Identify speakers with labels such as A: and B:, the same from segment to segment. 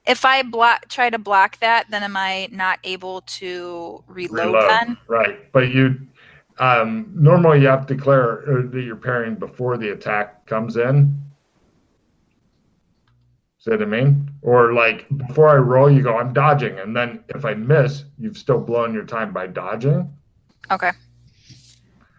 A: If I try to block that, then am I not able to reload
B: Reload,
A: then?
B: right? But normally you have to declare that you're parrying before the attack comes in. See what I mean? Or like before I roll, you go, I'm dodging, and then if I miss, you've still blown your time by dodging.
A: Okay.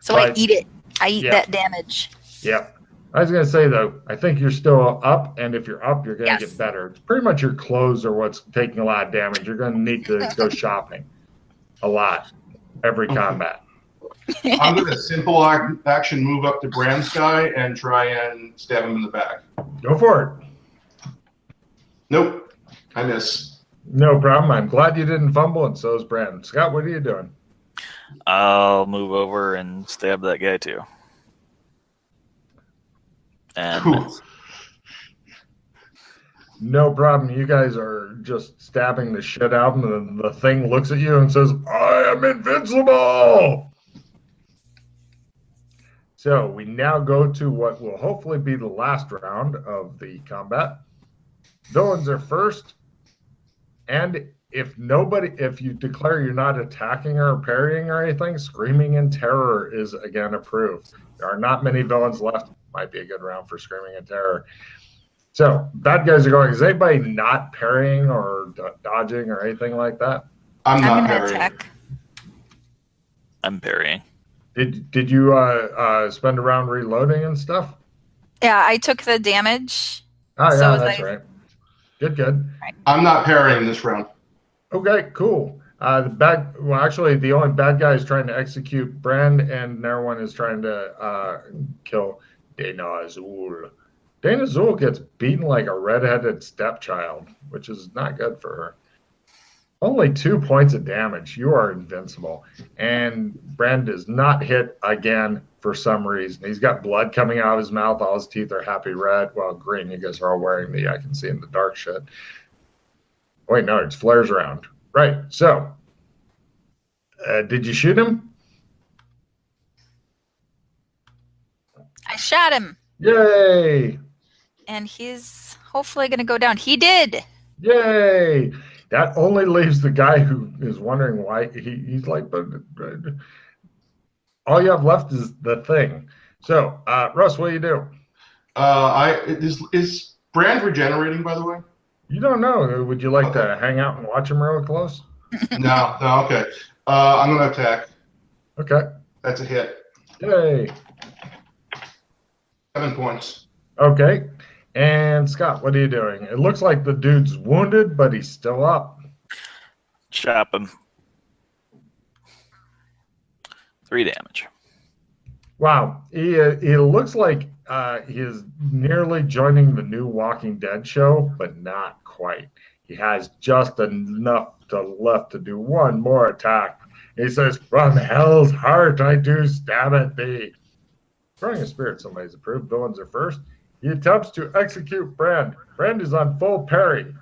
A: So I
B: But
A: eat it. I eat
B: yeah,
A: that damage.
B: yeah. I was gonna say though, I think you're still up, and if you're up, you're gonna get
A: Yes.
B: better. It's pretty much your clothes are what's taking a lot of damage. You're gonna need to go shopping a lot every
C: Okay.
B: combat.
C: I'm going to simple action move up to Brand's guy and try and stab him in the back.
B: Go for it.
C: Nope. I miss.
B: No problem. I'm glad you didn't fumble, and so is Brandon. Scott, what are you doing?
D: I'll move over and stab that guy too. And miss.
B: No problem. You guys are just stabbing the shit out of him, and the thing looks at you and says, I am invincible! So we now go to what will hopefully be the last round of the combat. Villains are first, and if you declare you're not attacking or parrying or anything, screaming in terror is again approved. There are not many villains left. Might be a good round for screaming in terror. So bad guys are going. Is anybody not parrying or dodging or anything like that?
C: I'm not
A: gonna
C: parrying.
A: attack.
D: I'm parrying.
B: Did you spend a round reloading and stuff?
A: Yeah, I took the damage.
B: Oh
A: So
B: yeah,
A: is
B: that's
A: I-
B: right. Good.
C: I'm not parrying this round.
B: Okay, cool. Actually, the only bad guy is trying to execute Brand, and Nerwin is trying to kill Dana Azul. Dana Azul gets beaten like a redheaded stepchild, which is not good for her. Only 2 points of damage. You are invincible. And Brand is not hit again for some reason. He's got blood coming out of his mouth. All his teeth are happy red. Well, green. You guys are all wearing the I can see in the dark shit. Wait, no, it's flares around. Right. So, did you shoot him?
A: I shot him.
B: Yay!
A: And he's hopefully going to go down. He did.
B: Yay! That only leaves the guy who is wondering why he's like, but all you have left is the thing. So, Russ, what do you do?
C: Is Brand regenerating, by the way?
B: You don't know. Would you like to hang out and watch him real close?
C: No, okay. I'm going to attack.
B: Okay.
C: That's a hit.
B: Yay.
C: 7 points.
B: Okay. And Scott, what are you doing? It looks like the dude's wounded, but he's still up.
D: Chop him. 3 damage.
B: Wow. He looks like he is nearly joining the new Walking Dead show, but not quite. He has just enough left to do one more attack. He says, from hell's heart I do stab at thee. Throwing a spirit, somebody's approved. Villains are first. He attempts to execute Brand. Brand is on full parry.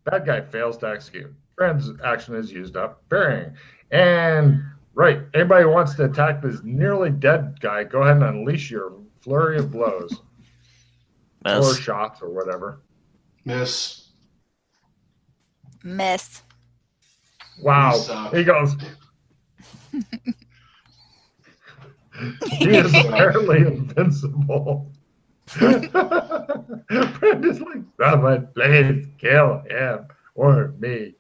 B: Bad guy fails to execute. Brand's action is used up. Parrying. And, right, anybody who wants to attack this nearly dead guy, go ahead and unleash your flurry of blows.
D: Miss.
B: Or shots or whatever.
C: Miss.
A: Miss.
B: Wow. He goes. He is apparently invincible. Brenda's like, someone please kill him or me.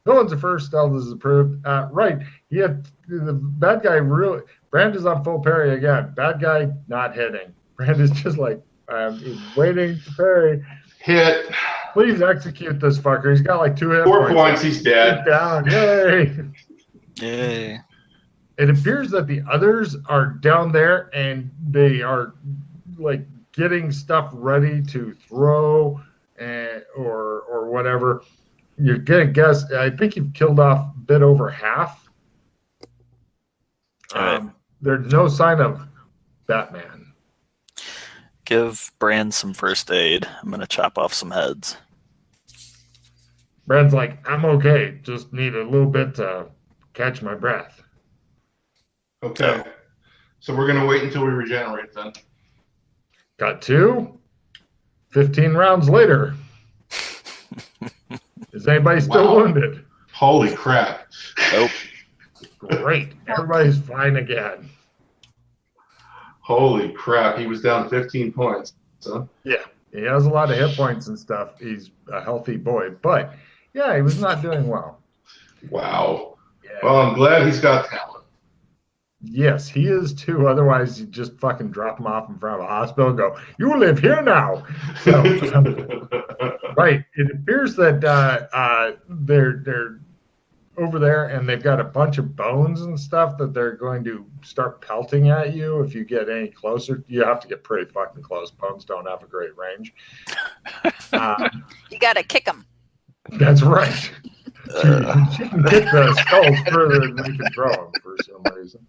B: Villains are first. Stealth is approved. Right. He had the bad guy really. Brand is on full parry again. Bad guy not hitting. Brand is just like, I'm waiting to parry.
C: Hit.
B: Please execute this fucker. He's got like 2 hit
C: 4 points. He's dead.
B: He's down. Yay.
D: Yay.
B: It appears that the others are down there and they are like getting stuff ready to throw or whatever. You're gonna guess. I think you've killed off a bit over half. There's no sign of Batman.
D: Give Brand some first aid. I'm gonna chop off some heads.
B: Brand's like, I'm okay. Just need a little bit to catch my breath.
C: Okay. So we're going to wait until we regenerate then.
B: Got 2. 15 rounds later. Is anybody still
C: Wow.
B: wounded?
C: Holy crap.
D: Nope.
B: Great. Everybody's fine again.
C: Holy crap. He was down 15 points. Huh?
B: Yeah, he has a lot of hit points and stuff. He's a healthy boy, but yeah, he was not doing well.
C: Wow.
B: Yeah.
C: Well, I'm glad he's got talent.
B: Yes, he is too. Otherwise, you just fucking drop him off in front of a hospital and go, "You live here now." So, right. It appears that they're over there and they've got a bunch of bones and stuff that they're going to start pelting at you if you get any closer. You have to get pretty fucking close. Bones don't have a great range.
A: You gotta kick them.
B: That's right. She can kick the skulls further than they can throw them for some reason.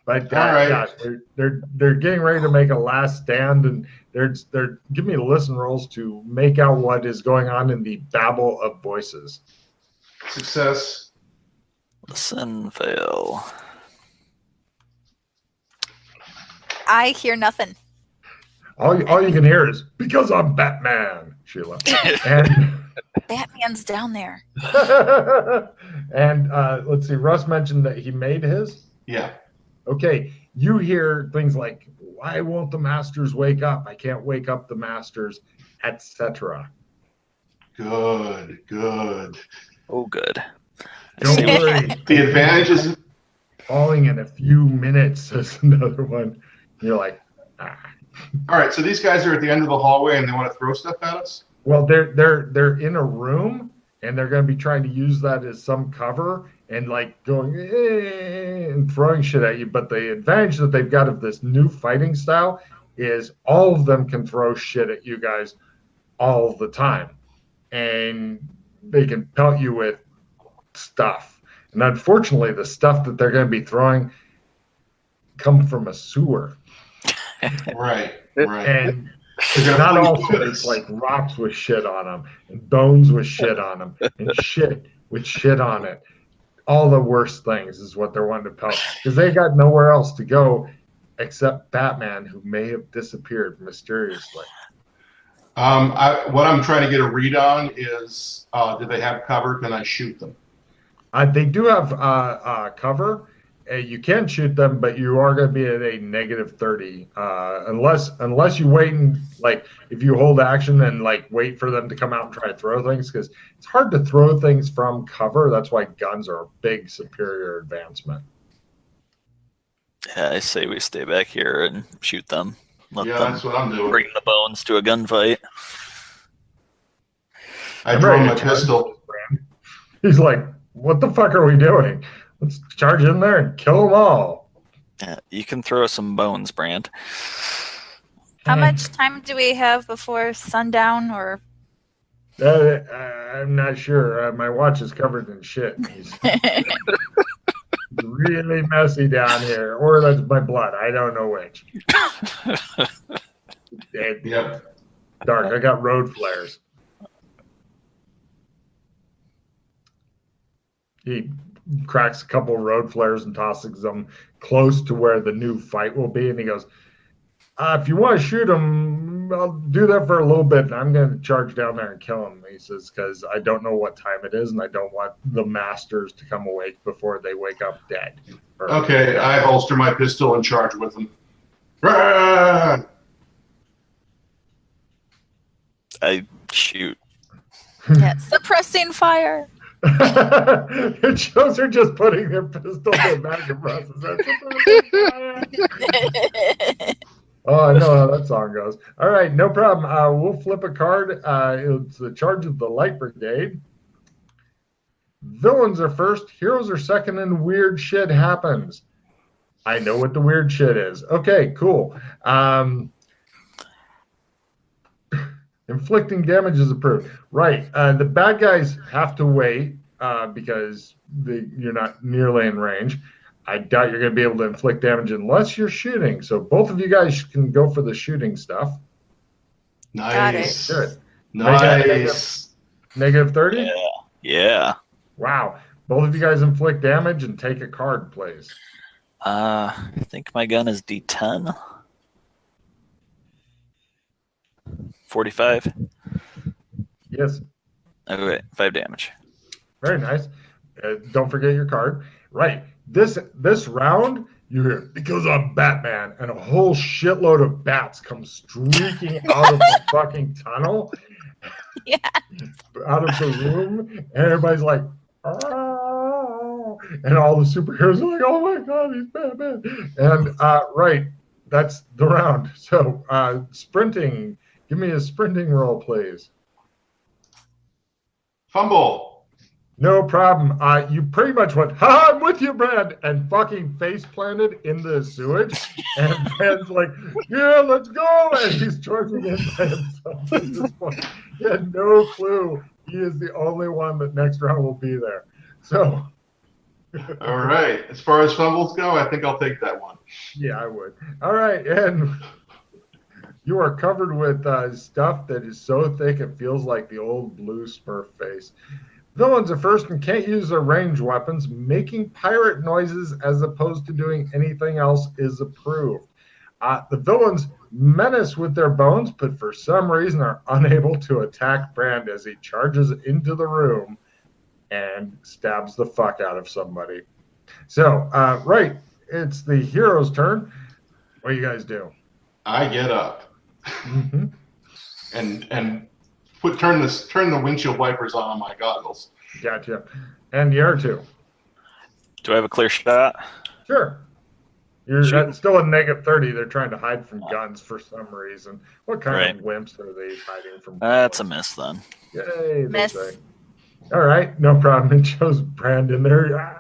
B: But
C: All right.
B: yeah, they're getting ready to make a last stand, and they're giving me listen rolls to make out what is going on in the babble of voices.
C: Success.
D: Listen, fail.
A: I hear nothing.
B: All you can hear is "because I'm Batman," Sheila, and
A: Batman's down there.
B: and let's see. Russ mentioned that he made his.
C: Yeah.
B: Okay, you hear things like, "Why won't the masters wake up? I can't wake up the masters," etc.
C: Good. Good.
D: Oh, good.
B: Don't worry.
C: The advantage is
B: Falling in a few minutes, says another one. You're like, ah.
C: all right. So these guys are at the end of the hallway and they want to throw stuff at us.
B: Well, they're in a room and they're going to be trying to use that as some cover and like going and throwing shit at you. But the advantage that they've got of this new fighting style is all of them can throw shit at you guys all the time, and they can pelt you with stuff. And unfortunately, the stuff that they're going to be throwing come from a sewer.
C: Right. Right.
B: And
C: They're
B: not
C: gonna
B: all
C: freeze
B: sewers,
C: us.
B: like rocks with shit on them, and bones with shit on them, and shit with shit on it. All the worst things is what they're wanting to pelt because they got nowhere else to go except Batman, who may have disappeared mysteriously.
C: What I'm trying to get a read on is, do they have cover? Can I shoot them?
B: They do have cover. You can shoot them, but you are going to be at a -30 unless you wait and like if you hold action and like wait for them to come out and try to throw things because it's hard to throw things from cover. That's why guns are a big superior advancement.
D: Yeah, I say we stay back here and shoot them. Let
C: Yeah,
D: them
C: that's what I'm doing.
D: bring the bones to a gunfight.
C: I
B: I'm
C: draw
B: ready
C: my
B: to charge
C: pistol.
B: this brand. He's like, "What the fuck are we doing? Let's charge in there and kill them all."
D: Yeah, you can throw some bones, Brand.
A: How much time do we have before sundown? Or
B: I'm not sure. My watch is covered in shit. It's really messy down here, or that's my blood. I don't know which. It's
C: Yep.
B: dark. I got road flares. He cracks a couple road flares and tosses them close to where the new fight will be, and he goes, "If you want to shoot him, I'll do that for a little bit, and I'm going to charge down there and kill him." He says, "Because I don't know what time it is, and I don't want the masters to come awake before they wake up dead."
C: Okay, I holster my pistol and charge with them. Run!
D: I shoot.
A: yeah, suppressing fire.
B: It shows her just putting their pistol in back and process. Oh, I know how that song goes. All right, no problem. We'll flip a card. It's the charge of the Light Brigade. Villains are first, heroes are second, and weird shit happens. I know what the weird shit is. Okay, cool. Inflicting damage is approved. Right. The bad guys have to wait because you're not nearly in range. I doubt you're going to be able to inflict damage unless you're shooting. So both of you guys can go for the shooting stuff.
C: Nice.
B: Good.
C: Nice.
B: -30?
D: Yeah. Yeah.
B: Wow. Both of you guys inflict damage and take a card, please.
D: I think my gun is D10. 45.
B: Yes.
D: Okay, 5 damage.
B: Very nice. Don't forget your card. Right. This round, you hear, because I'm Batman, and a whole shitload of bats come streaking out of the fucking tunnel,
A: Yeah.
B: out of the room, and everybody's like, oh, and all the superheroes are like, oh my God, he's Batman. And right, that's the round. So sprinting, give me a sprinting roll, please.
C: Fumble.
B: No problem. You pretty much went, ha, I'm with you, Brad, and fucking face planted in the sewage. And Brad's like, yeah, let's go. And he's charging in by himself at this point. He had no clue he is the only one that next round will be there. So.
C: All right. As far as fumbles go, I think I'll take that one.
B: Yeah, I would. All right. And you are covered with stuff that is so thick it feels like the old blue Smurf face. Villains are first and can't use their ranged weapons. Making pirate noises as opposed to doing anything else is approved. The villains menace with their bones, but for some reason are unable to attack Brand as he charges into the room and stabs the fuck out of somebody. So, right, it's the hero's turn. What do you guys do?
C: I get up
B: Mm-hmm.
C: and turn the windshield wipers on my goggles.
B: Gotcha. And the other two.
D: Do I have a clear shot?
B: Sure. You're
D: Shoot.
B: still in -30. They're trying to hide from guns for some reason. What kind of wimps are they hiding from?
D: That's a miss then.
B: Yay, they
A: Miss.
B: say. All right, no problem. It shows Brandon there.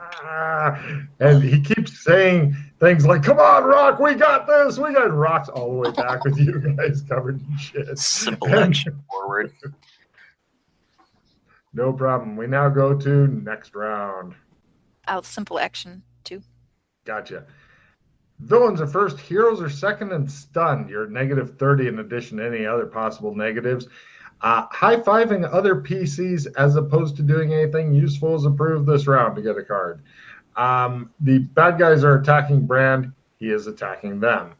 B: And he keeps saying things like, come on, Rock, we got this. We got Rock's all the way back with you guys covered in shit.
D: Simple action forward.
B: No problem. We now go to next round.
A: Simple action 2.
B: Gotcha. Villains are first, heroes are second, and stunned. You're -30 in addition to any other possible negatives. High-fiving other PCs as opposed to doing anything useful is approved this round to get a card. The bad guys are attacking Brand. He is attacking them.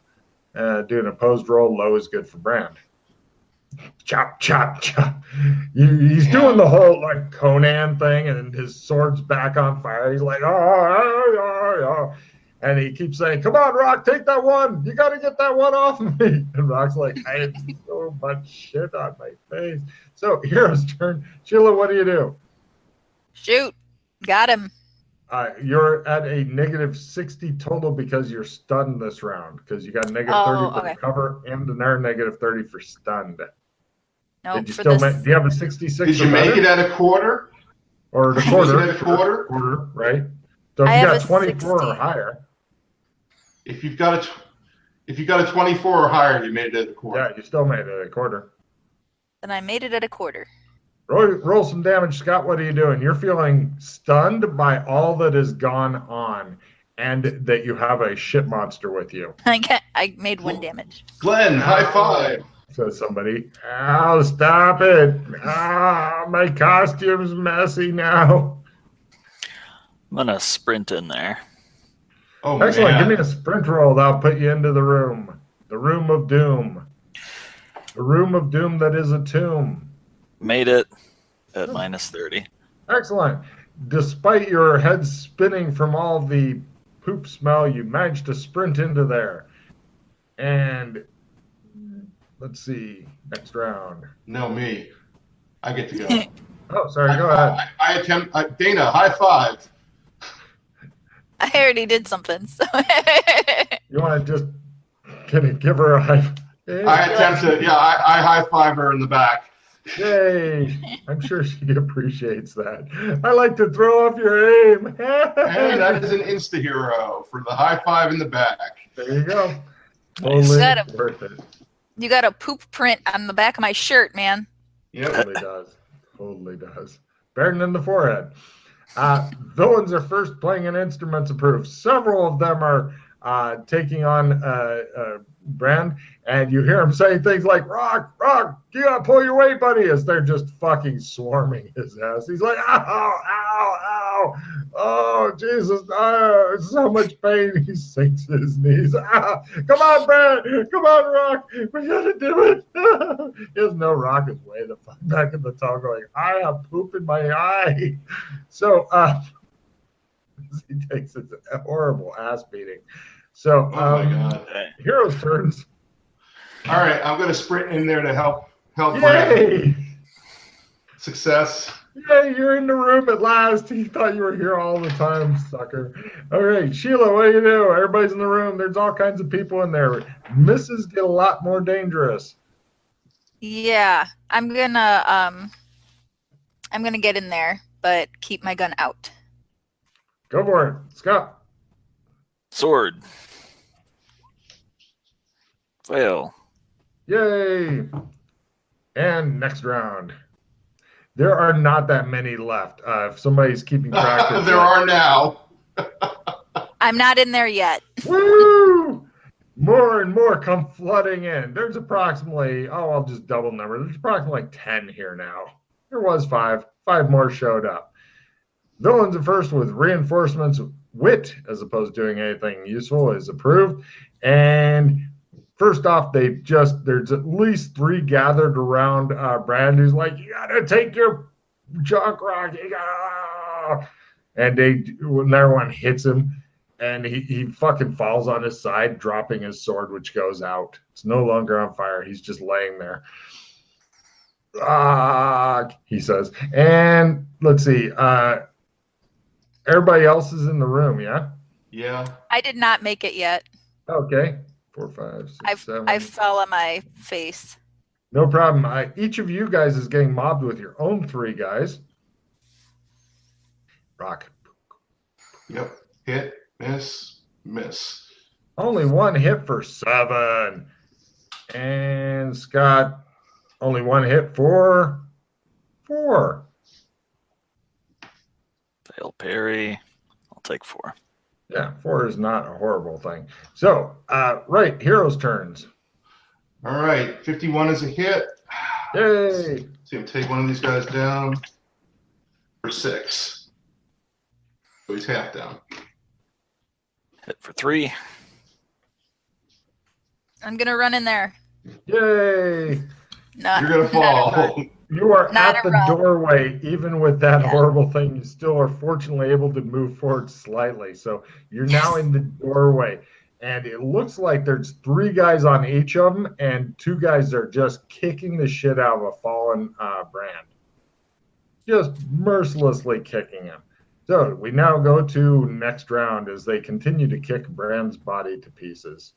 B: Do an opposed roll. Low is good for Brand. Chop, chop, chop. He's doing the whole like Conan thing, and his sword's back on fire. He's like, oh. And he keeps saying, come on, Rock, take that one. You got to get that one off of me. And Rock's like, I have so much shit on my face. So, hero's turn. Sheila, what do you do?
A: Shoot. Got him.
B: You're at a -60 total because you're stunned this round. Because you got -30 for
A: okay.
B: cover and another -30 for stunned.
A: No,
B: Did you
A: for
B: still
A: this.
B: do you have a 66?
C: Did you make it at a quarter?
B: Or the
C: Did you
B: quarter?
C: make it at a quarter?
B: Quarter, right? So if
A: I
B: you
A: have
B: got
A: a
B: 24 or
A: 60.
B: higher,
C: If you've got a 24 or higher, you made it at a quarter.
B: yeah, you still made it at a quarter.
A: Then I made it at a quarter.
B: Roll some damage, Scott. What are you doing? You're feeling stunned by all that has gone on, and that you have a shit monster with you.
A: I made 1 damage.
C: Glenn, high five.
B: Says somebody. Oh, stop it! My costume's messy now.
D: I'm going to sprint in there.
C: Oh,
B: Excellent.
C: man.
B: Give me a sprint roll. That'll put you into the room. The room of doom. The room of doom that is a tomb.
D: Made it at -30.
B: Excellent. Despite your head spinning from all the poop smell, you managed to sprint into there. And let's see, next round.
C: No, me. I get to go.
B: Oh, sorry, go ahead.
C: I attempt. Dana, high five.
A: I already did something. So
B: You want to just give her a high
C: I attempt to. Yeah, I high five her in the back.
B: Yay! I'm sure she appreciates that. I like to throw off your aim.
C: And that is an insta hero for the high five in the back.
B: There you go.
D: Nice.
B: Totally
A: Got him.
B: worth it.
A: you got a poop print on the back of my shirt, man.
C: Yep.
B: Totally does. Totally does. Better than the forehead. Villains are first, playing an instrument's approved. Several of them are taking on Brand, and you hear him saying things like, Rock, you gotta pull your weight, buddy, as they're just fucking swarming his ass. He's like, ow, ow, Oh, Jesus, so much pain. He sinks to his knees. Come on, Brad. Come on, Rock. We got to do it. He has no rocket way the fuck back in the tunnel going, I have poop in my eye. So he takes his horrible ass beating. So
C: Oh my God.
D: Okay.
B: heroes' turns.
C: All right, I'm going to sprint in there to help Brand.
B: Yay!
C: Success.
B: Yay, you're in the room at last. He thought you were here all the time, sucker. All right, Sheila, what do you do? Everybody's in the room. There's all kinds of people in there. Misses get a lot more dangerous.
A: Yeah, I'm gonna get in there, but keep my gun out.
B: Go for it, Scott.
D: Sword. Fail.
B: Yay! And next round. There are not that many left. If somebody's keeping track of
C: There are now.
A: I'm not in there yet.
B: Woo! More and more come flooding in. There's approximately, I'll just double number. There's approximately like 10 here now. There was 5. 5 more showed up. Villains at first with reinforcements. Wit, as opposed to doing anything useful, is approved. And first off, there's at least 3 gathered around Brand, who's like, you gotta take your junk rock. And everyone hits him. And he fucking falls on his side, dropping his sword, which goes out. It's no longer on fire. He's just laying there. He says. And let's see. Everybody else is in the room, yeah?
C: Yeah.
A: I did not make it yet.
B: Okay. 4, 5, 6, 7.
A: I fell on my face.
B: No problem. Each of you guys is getting mobbed with your own 3 guys. Rock.
C: Yep. Hit. Miss. Miss.
B: Only 1 hit for 7. And Scott, only 1 hit for 4.
D: Fail parry. I'll take 4.
B: Yeah, 4 is not a horrible thing. So, right, heroes' turns.
C: All right. 51 is a hit.
B: Yay!
C: So you take one of these guys down for 6. So he's half down.
D: Hit for 3.
A: I'm gonna run in there.
B: Yay!
A: Not,
C: You're gonna fall.
B: You are
A: Not
B: at
A: a
B: the
A: run.
B: doorway, even with that
A: Yeah.
B: horrible thing. You still are fortunately able to move forward slightly. So you're now in the doorway. And it looks like there's 3 guys on each of them, and 2 guys are just kicking the shit out of a fallen Brand. Just mercilessly kicking him. So we now go to next round as they continue to kick Brand's body to pieces.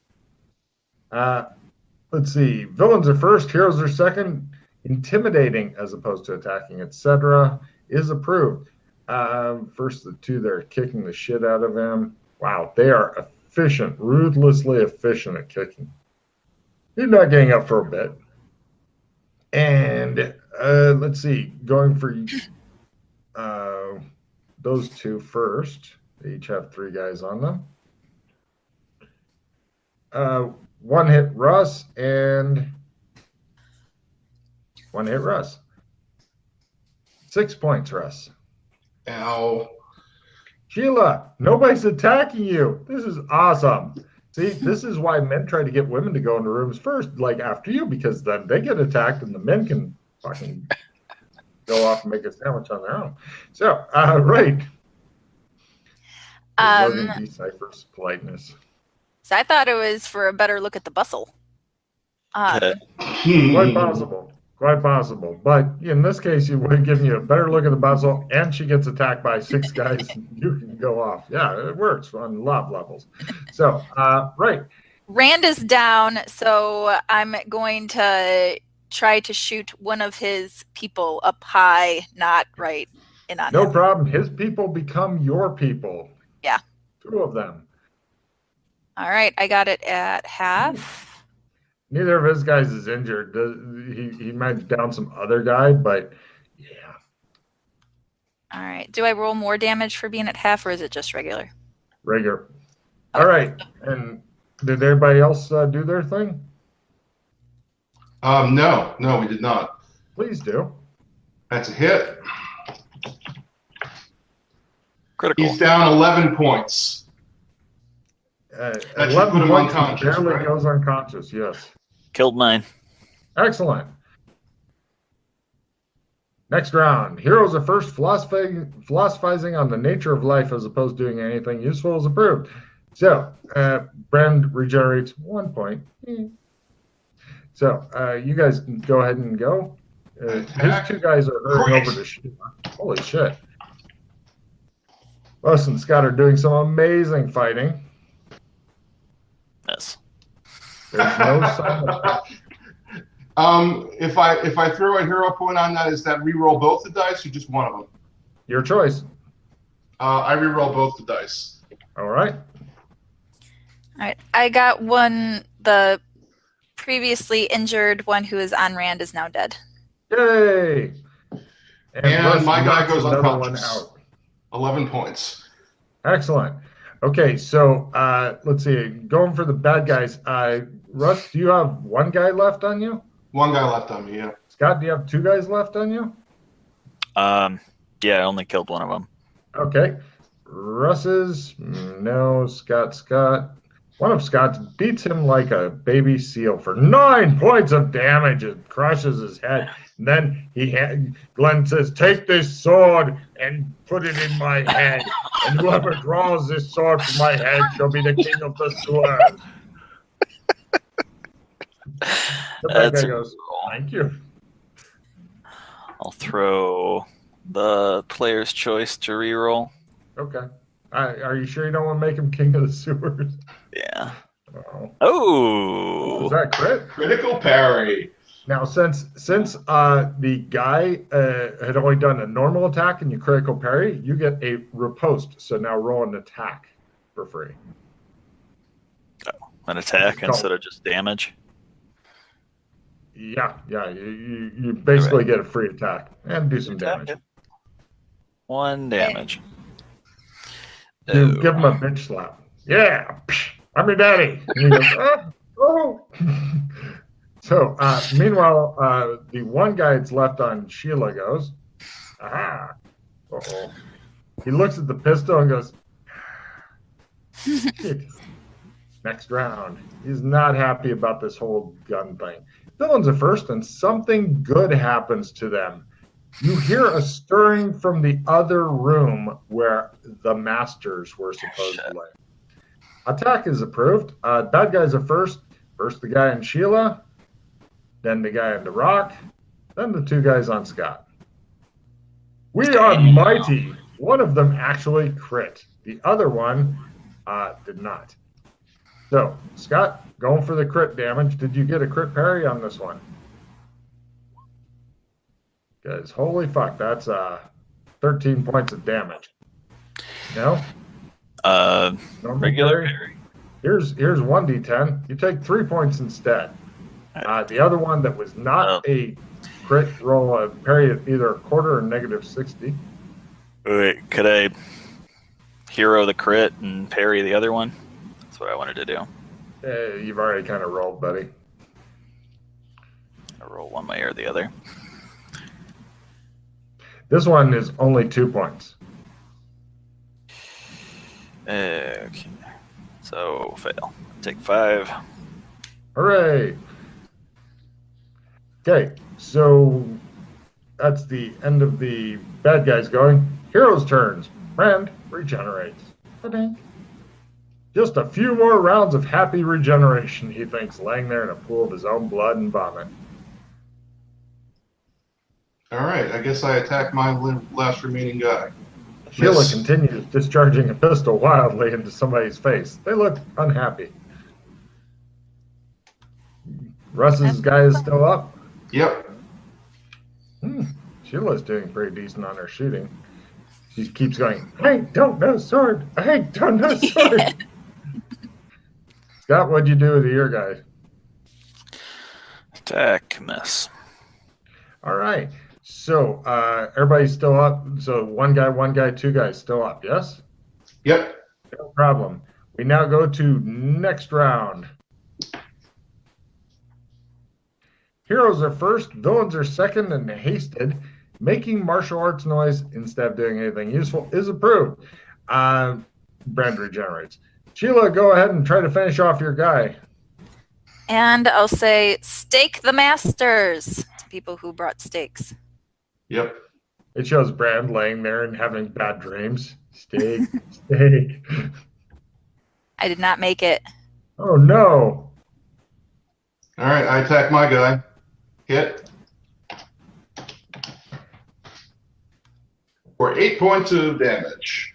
B: Let's see. Villains are first, heroes are second. Intimidating as opposed to attacking, etc., is approved. First, the 2 that are kicking the shit out of him. Wow, they are efficient, ruthlessly efficient at kicking. He's not getting up for a bit. And let's see, going for those 2 first. They each have 3 guys on them. 1 hit Russ and 1 hit Russ. 6 points, Russ.
C: Ow.
B: Sheila, nobody's attacking you. This is awesome. See, this is why men try to get women to go into rooms first, like after you, because then they get attacked and the men can fucking go off and make a sandwich on their own. So, right. Logan deciphers politeness.
A: So I thought it was for a better look at the bustle.
D: Okay.
B: Quite possible. Quite possible. But in this case, you would have given you a better look at the bustle, and she gets attacked by 6 guys. You can go off. Yeah, it works on a lot of levels. So, right.
A: Rand is down, so I'm going to try to shoot one of his people up high, not right in on
B: No
A: him.
B: problem. His people become your people.
A: Yeah.
B: 2 of them.
A: All right, I got it at half.
B: Neither of his guys is injured. He might down some other guy, but yeah.
A: All right. Do I roll more damage for being at half, or is it just regular?
B: Regular. All right. And did everybody else do their thing?
C: No, we did not.
B: Please do.
C: That's a hit.
D: Critical.
C: He's down 11 points. That should
B: 11
C: put him
B: points, he
C: unconscious,
B: barely
C: right?
B: goes unconscious, yes.
D: Killed mine.
B: Excellent. Next round. Heroes are first philosophizing on the nature of life as opposed to doing anything useful is approved. So, Brand regenerates 1 point. So, you guys can go ahead and go. His two guys are hurrying over to Sheila. Holy shit. Russ and Scott are doing some amazing fighting.
D: Yes.
B: There's no sign of that.
C: If I throw a hero point on that, is that re-roll both the dice or just one of them?
B: Your choice.
C: I re-roll both the dice.
B: All right.
A: All right, I got one. The previously injured one who is on Rand is now dead.
B: Yay!
C: And
B: Russ
C: my guy
B: knocks
C: goes
B: another one
C: unconscious.
B: out.
C: 11 points.
B: Excellent. Okay, so let's see. Going for the bad guys. Russ, do you have one guy left on you?
C: One guy left on me, yeah.
B: Scott, do you have two guys left on you?
D: Yeah, I only killed one of them.
B: Okay. Russ's, no. Scott. One of Scott's beats him like a baby seal for 9 points of damage. It crushes his head. And then Glenn says, "Take this sword and put it in my head. And whoever draws this sword from my head shall be the king of the swords." The bad guy goes, "Thank you."
D: I'll throw the player's choice to reroll.
B: Okay. Are you sure you don't want to make him king of the sewers?
D: Yeah.
B: Oh.
D: Oh.
B: Is that crit?
C: Critical parry.
B: Now, since the guy had only done a normal attack and you critical parry, you get a riposte. So now roll an attack for free.
D: Oh, an attack instead of just damage.
B: Yeah. You basically get a free attack and do some damage.
D: 1 damage.
B: You give him a bitch slap. Yeah, I'm your daddy. And he goes, oh. So, meanwhile, the one guy that's left on Sheila goes, aha. Uh-oh. He looks at the pistol and goes, shit. Next round. He's not happy about this whole gun thing. Villains are first, and something good happens to them. You hear a stirring from the other room where the masters were supposedly. Attack is approved. Bad guys are first. First the guy on Sheila, then the guy on the rock, then the two guys on Scott. We are mighty. One of them actually crit. The other one did not. So, Scott, going for the crit damage. Did you get a crit parry on this one? Because holy fuck, that's 13 points of damage. No?
D: Regular parry.
B: Here's 1d10. You take 3 points instead. The other one that was not a crit roll, a parry at either a quarter or -60.
D: Wait, could I hero the crit and parry the other one? That's what I wanted to do.
B: You've already kind of rolled, buddy.
D: I roll one way or the other.
B: This one is only 2 points.
D: Okay. So, fail. Take 5.
B: Hooray! Okay, so that's the end of the bad guys going. Heroes' turns. Rand regenerates. Ta-ding. Just a few more rounds of happy regeneration, he thinks, laying there in a pool of his own blood and vomit.
C: All right, I guess I attack my last remaining guy.
B: Sheila
C: Miss.
B: continues discharging a pistol wildly into somebody's face. They look unhappy. Russ's guy is still up.
C: Yep.
B: Sheila's doing pretty decent on her shooting. She keeps going, I don't know sword. I don't know sword. Scott, what'd you do with your guy?
D: Attack, miss.
B: All right. So everybody's still up. So one guy, two guys still up, yes?
C: Yep.
B: No problem. We now go to next round. Heroes are first, villains are second and hasted. Making martial arts noise instead of doing anything useful is approved. Brand regenerates. Sheila, go ahead and try to finish off your guy.
A: And I'll say, stake the masters to people who brought steaks.
C: Yep.
B: It shows Brand laying there and having bad dreams. Steak, steak.
A: I did not make it.
B: Oh no.
C: All right, I attack my guy. Hit. For 8 points of damage.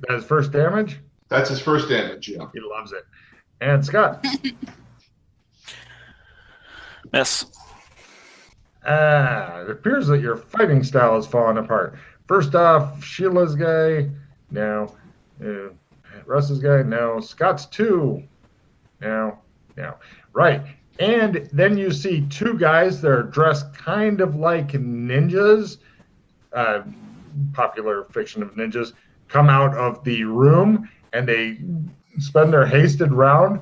B: That's first damage?
C: That's his first damage, yeah.
B: He loves it. And Scott.
D: Miss.
B: It appears that your fighting style has fallen apart. First off, Sheila's guy, no. Russ's guy, no. Scott's 2, no. Right. And then you see 2 guys that are dressed kind of like ninjas, popular fiction of ninjas, come out of the room, and they spend their hasted round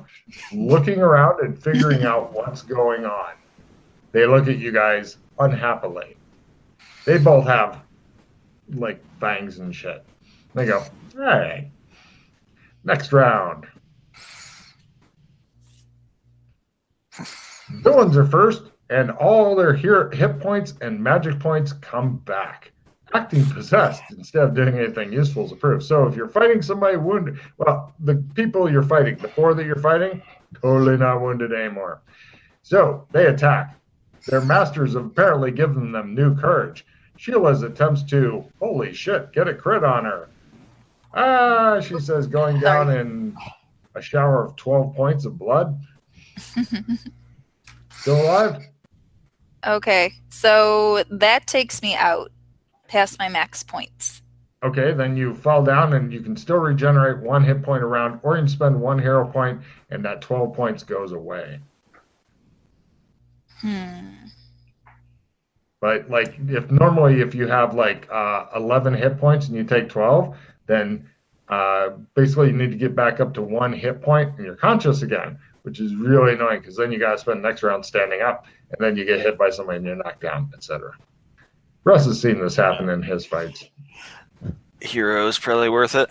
B: looking around and figuring out what's going on. They look at you guys unhappily. They both have, like, fangs and shit. They go, all right, next round. Villains are first, and all their hit points and magic points come back. Acting possessed instead of doing anything useful is approved. So if you're fighting somebody wounded, well, the people you're fighting, the 4 that you're fighting, totally not wounded anymore. So they attack. Their masters have apparently given them new courage. Sheila's attempts to, holy shit, get a crit on her. She says, going down in a shower of 12 points of blood. Still alive?
A: Okay, so that takes me out past my max points.
B: Okay, then you fall down and you can still regenerate 1 hit point a round, or you can spend 1 hero point and that 12 points goes away. But like if you have like 11 hit points and you take 12, then basically you need to get back up to 1 hit point and you're conscious again, which is really annoying because then you got to spend the next round standing up and then you get hit by somebody and you're knocked down, etc. Russ has seen this happen in his fights.
D: Hero is probably worth it.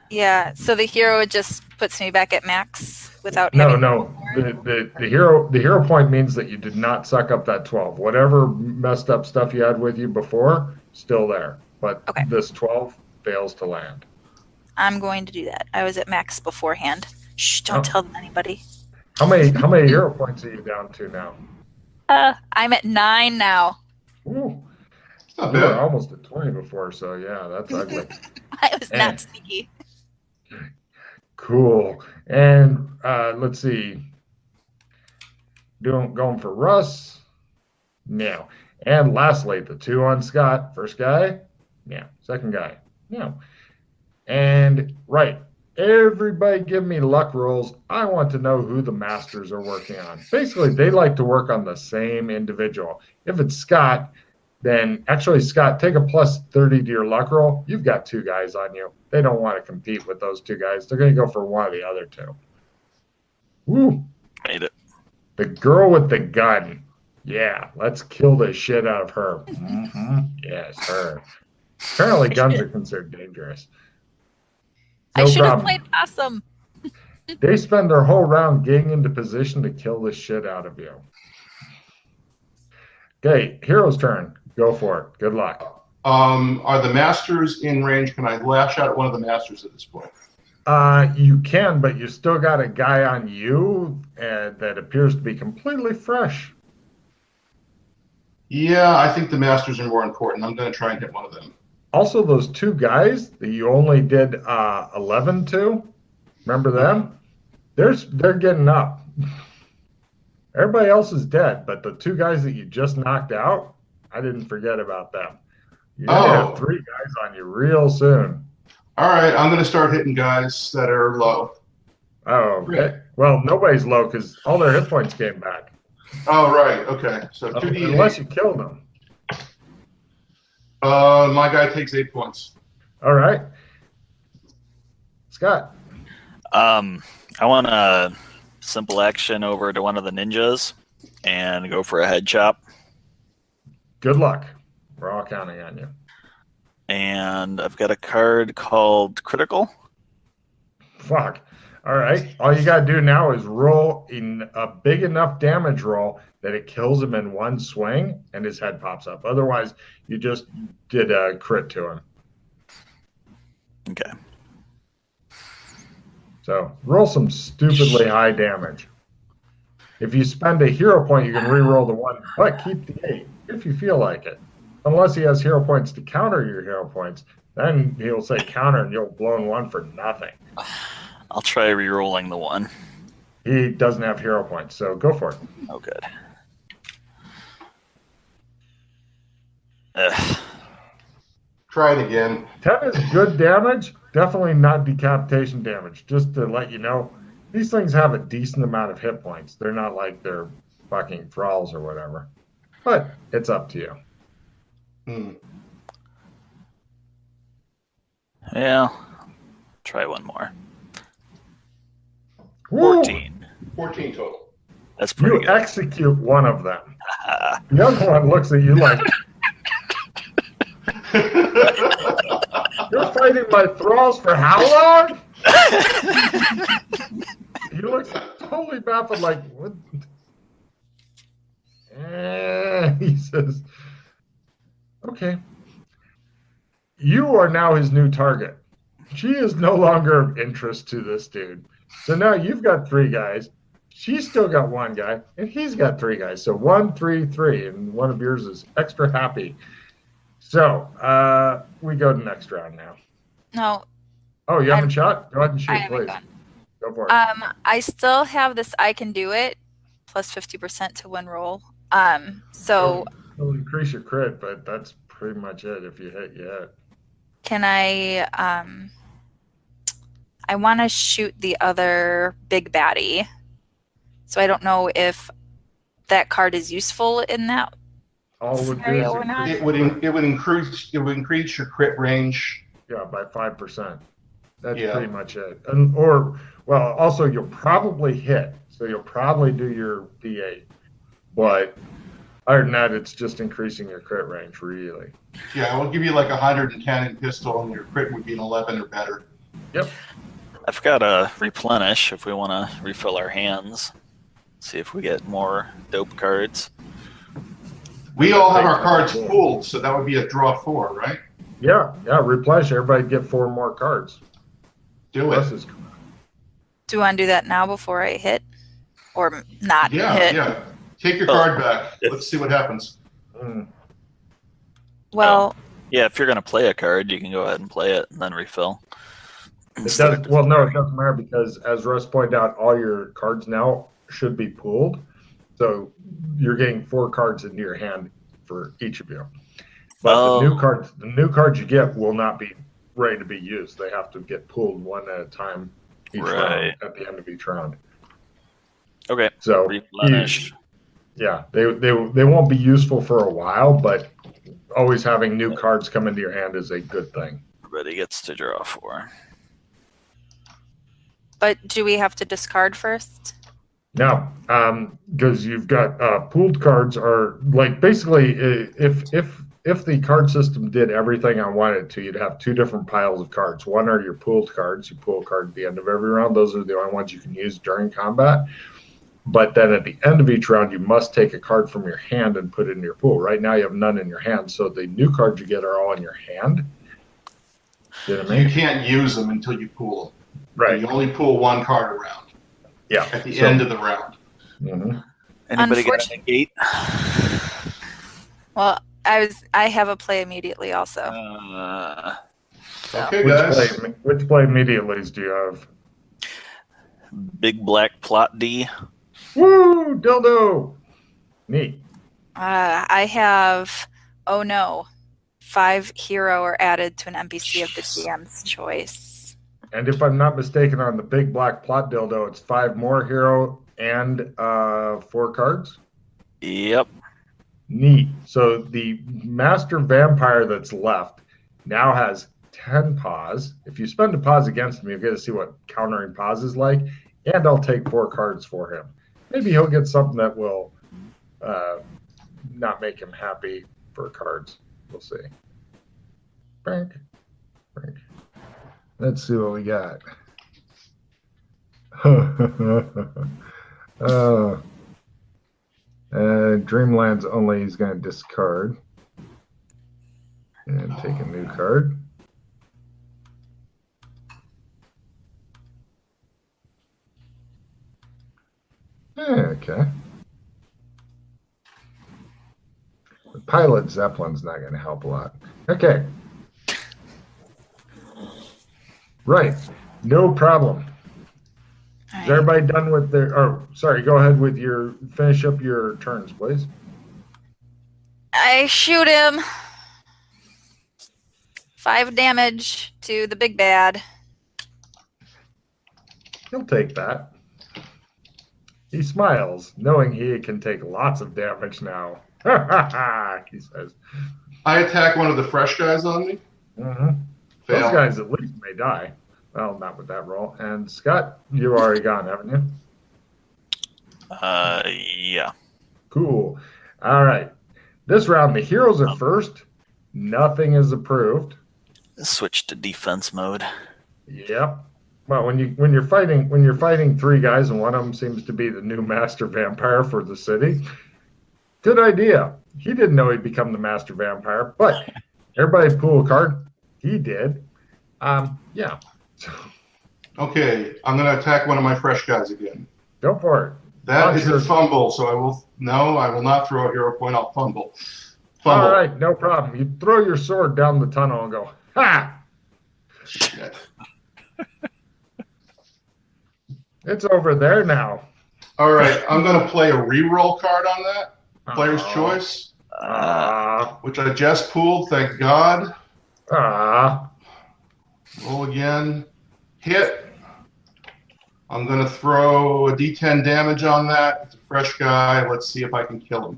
A: Yeah, so the hero just puts me back at max without
B: No.
A: having
B: The hero point means that you did not suck up that 12. Whatever messed up stuff you had with you before, still there. But
A: Okay.
B: This 12 fails to land.
A: I'm going to do that. I was at max beforehand. Shh, don't tell anybody.
B: How many hero points are you down to now?
A: I'm at 9 now.
B: Ooh.
C: Not
B: You were
C: bad.
B: almost at 20 before, so yeah, that's ugly.
A: I was
B: And-
A: not sneaky.
B: Cool. And let's see. Going for Russ. No. And lastly, the 2 on Scott. First guy. Yeah. Second guy. No. And right. Everybody give me luck rolls. I want to know who the masters are working on. Basically, they like to work on the same individual. If it's Scott, then actually, Scott, take a plus 30 to your luck roll. You've got 2 guys on you. They don't want to compete with those 2 guys. They're going to go for one of the other 2. Woo.
D: Made it.
B: The girl with the gun. Yeah, let's kill the shit out of her. Yes, her. Apparently, guns are considered dangerous.
A: I
B: No
A: should have
B: problem.
A: played possum.
B: They spend their whole round getting into position to kill the shit out of you. Okay, hero's turn. Go for it. Good luck.
C: Are the masters in range? Can I lash out at one of the masters at this point?
B: You can, but you still got a guy on you that appears to be completely fresh.
C: Yeah, I think the masters are more important. I'm going to try and hit one of them.
B: Also, those 2 guys that you only did 11 to, remember them? They're getting up. Everybody else is dead, but the 2 guys that you just knocked out, I didn't forget about them. You're going to have 3 guys on you real soon.
C: All right, I'm going to start hitting guys that are low.
B: Oh, okay. Well, nobody's low because all their hit points came back.
C: Oh, right. Okay. So 2d8.
B: Unless you killed them.
C: My guy takes 8 points.
B: All right. Scott.
D: I want a simple action over to one of the ninjas and go for a head chop.
B: Good luck. We're all counting on you.
D: And I've got a card called Critical.
B: Fuck. All right. All you got to do now is roll in a big enough damage roll that it kills him in one swing and his head pops up. Otherwise, you just did a crit to him.
D: Okay.
B: So roll some stupidly high damage. If you spend a hero point, you can re-roll the 1, but keep the 8 if you feel like it. Unless he has hero points to counter your hero points, then he'll say counter and you'll blow 1 for nothing.
D: I'll try re-rolling the 1.
B: He doesn't have hero points, so go for it.
D: Oh, good. Ugh.
C: Try it again.
B: 10 is good damage, definitely not decapitation damage. Just to let you know, these things have a decent amount of hit points. They're not like they're fucking thralls or whatever. But it's up to you.
D: Yeah. Try one more.
B: Woo!
D: 14.
C: 14 total.
D: That's pretty
B: You
D: good.
B: execute one of them. The other one looks at you like, you're fighting my thralls for how long? He looks totally baffled like, what? He says, okay. You are now his new target. She is no longer of interest to this dude. So now you've got 3 guys. She's still got 1 guy, and he's got 3 guys. So 1, 3, 3, and one of yours is extra happy. So we go to next round now.
A: No,
B: Oh, you haven't shot? Go ahead and
A: I
B: shoot,
A: haven't
B: please.
A: gone.
B: Go for it.
A: I still have this I can do it plus 50% to win roll. So
B: It'll increase your crit, but that's pretty much it. If you hit, you hit.
A: can I want to shoot the other big baddie. So I don't know if that card is useful in that
B: All it would do
A: scenario
B: is
A: or not.
B: increase,
C: It would increase your crit range.
B: yeah, by 5%. That's
C: Yeah.
B: pretty much it. Well, also you'll probably hit, so you'll probably do your D8. But other than that, it's just increasing your crit range, really.
C: Yeah, it will give you like 110 in pistol, and your crit would be an 11 or better.
B: Yep.
D: I've got a replenish if we want to refill our hands. See if we get more dope cards.
C: We all have our cards pooled, so that would be a draw 4, right?
B: Yeah, replenish. Everybody get 4 more cards.
C: Do
B: Plus
C: it.
B: is-
A: Do you want to do that now before I hit? Or not
C: Yeah,
A: hit?
C: yeah. Take your card back. Let's see what happens.
A: Well,
D: Yeah, if you're going to play a card, you can go ahead and play it and then refill.
B: It does, well, no, it doesn't matter because, as Russ pointed out, all your cards now should be pooled. So you're getting 4 cards into your hand for each of you. But the new cards you get will not be ready to be used. They have to get pulled one at a time each round at the end of each round.
D: Okay.
B: So
D: replenish.
B: Yeah, they won't be useful for a while, but always having new cards come into your hand is a good thing.
D: Everybody gets to draw 4.
A: but do we have to discard first?
B: No, because you've got pooled cards are like basically if the card system did everything I wanted to, you'd have 2 different piles of cards. One are your pooled cards. You pull a card at the end of every round. Those are the only ones you can use during combat. But then at the end of each round, you must take a card from your hand and put it in your pool. Right now, you have none in your hand, so the new cards you get are all in your hand. You know what I mean?
C: You can't use them until you pool them.
B: Right.
C: You only pool 1 card around.
B: Yeah.
C: At the end of the round.
B: Mm-hmm.
D: Anybody got a gate?
A: Well, I have a play immediately also.
C: Okay, guys.
B: Which play immediately do you have?
D: Big Black Plot D.
B: Woo! Dildo! Neat.
A: I have, oh no, 5 hero are added to an NPC of the DM's choice.
B: And if I'm not mistaken, on the Big Black Plot Dildo, it's 5 more hero and 4 cards?
D: Yep.
B: Neat. So the Master Vampire that's left now has 10 paws. If you spend a pause against him, you'll get to see what countering pause is like, and I'll take 4 cards for him. Maybe he'll get something that will not make him happy for cards. We'll see. Brink. Brink. Let's see what we got. Dreamlands only is going to discard and take a new card. Okay. The pilot Zeppelin's not going to help a lot. Okay. Right. No problem. Is everybody done with their... Oh, sorry. Go ahead with your... Finish up your turns, please.
A: I shoot him. 5 damage to the big bad.
B: He'll take that. He smiles, knowing he can take lots of damage now. He says.
C: I attack one of the fresh guys on me.
B: Mm-hmm. Those guys at least may die. Well, not with that roll. And Scott, you already gone, haven't you?
D: Yeah.
B: Cool. All right. This round, the heroes are first. Nothing is approved.
D: Switch to defense mode.
B: Yep. Well, when you're fighting 3 guys and one of them seems to be the new master vampire for the city, good idea. He didn't know he'd become the master vampire, but everybody pull a card. He did. Yeah.
C: Okay, I'm going to attack one of my fresh guys again.
B: Go for it.
C: That is a fumble, so I will not throw a hero point. I'll fumble.
B: All right, no problem. You throw your sword down the tunnel and go, ha!
C: Shit.
B: It's over there now.
C: All right, I'm going to play a reroll card on that. Player's choice, which I just pulled, thank God. Roll again. Hit. I'm going to throw a D10 damage on that. It's a fresh guy. Let's see if I can kill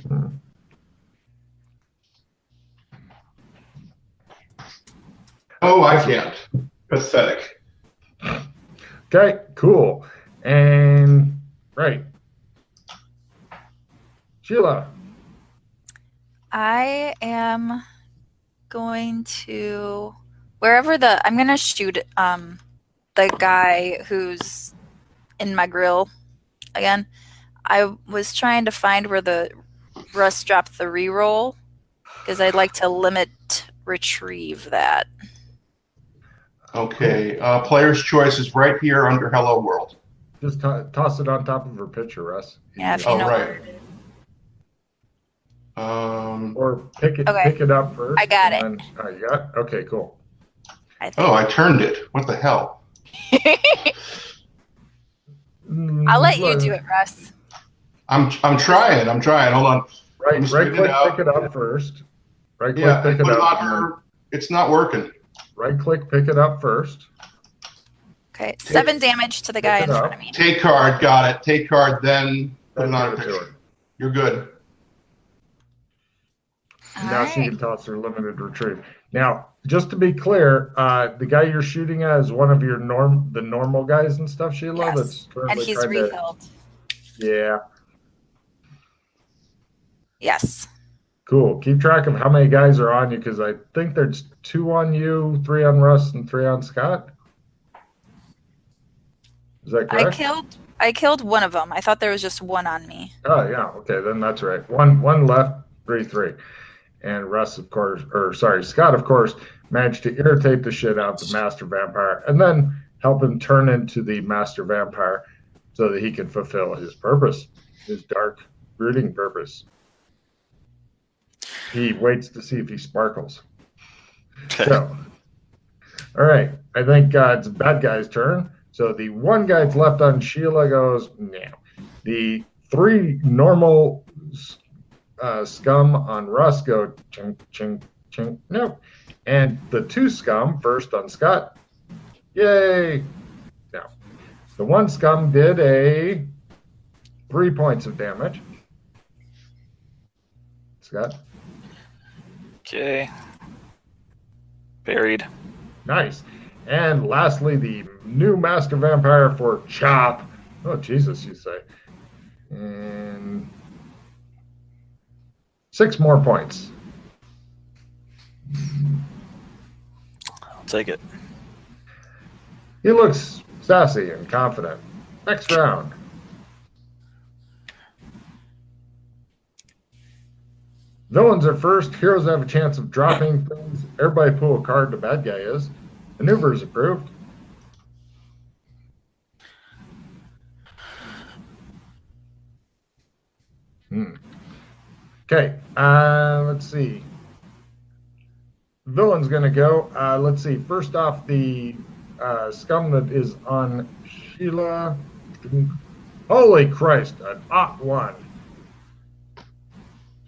C: him. Oh, I can't. Pathetic.
B: Okay, cool. And, right. Sheila.
A: I am going to... I'm going to shoot the guy who's in my grill again. I was trying to find where the Russ dropped the reroll because I'd like to retrieve that.
C: Okay, player's choice is right here under Hello World.
B: Just toss it on top of her picture, Russ.
A: Yeah, if you know.
C: Right.
B: Or pick it up first.
A: I got it.
B: Then, you got it? Okay, cool.
C: I turned it. What the hell?
A: I'll let you do it, Russ.
C: I'm trying. Hold on.
B: Right click, pick it up first. Right click, pick it up.
C: It's not working.
B: Right click, pick it up first.
A: Okay, 7 damage to the guy in front of me.
C: Take card, got it. Take card, then put it on a picture. You're good.
B: Now she can toss her limited retrieve. Now, just to be clear, the guy you're shooting at is one of your the normal guys and stuff, Sheila?
A: Yes.
B: That's
A: And he's rehealed.
B: Yeah.
A: Yes.
B: Cool. Keep track of how many guys are on you, because I think there's 2 on you, 3 on Russ, and 3 on Scott. Is that correct?
A: I killed one of them. I thought there was just 1 on me.
B: Oh, yeah. Okay, then that's right. One left, 3. And Russ, of course, Scott, of course, managed to irritate the shit out of the master vampire and then help him turn into the master vampire so that he could fulfill his purpose, his dark, brooding purpose. He waits to see if he sparkles. So, all right. I think it's the bad guy's turn. So the 1 guy that's left on Sheila goes, no. The 3 normal scum on Russ go chink, chink, chink, nope. And the 2 scum first on Scott, yay. Now, the 1 scum did a 3 points of damage. Scott?
D: Okay. Buried.
B: Nice. And lastly, the new master vampire for Chop. Oh, Jesus, you say. And 6 more points.
D: take it.
B: He looks sassy and confident. Next round. Villains are first. Heroes have a chance of dropping things. Everybody pull a card. The bad guy is. Maneuver is approved. Okay, let's see. Villain's going to go. Let's see. First off, the scum that is on Sheila. Holy Christ, an +1.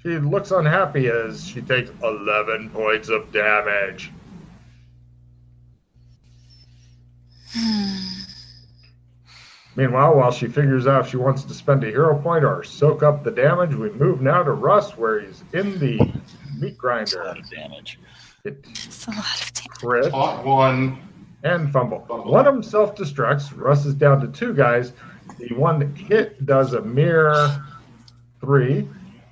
B: She looks unhappy as she takes 11 points of damage. Meanwhile, while she figures out if she wants to spend a hero point or soak up the damage, we move now to Russ, where he's in the meat grinder.
D: A lot of damage.
A: It's a lot of damage.
B: Crit
C: +1.
B: and fumble. One of them self-destructs. Russ is down to 2 guys. The one that hit does a mere 3.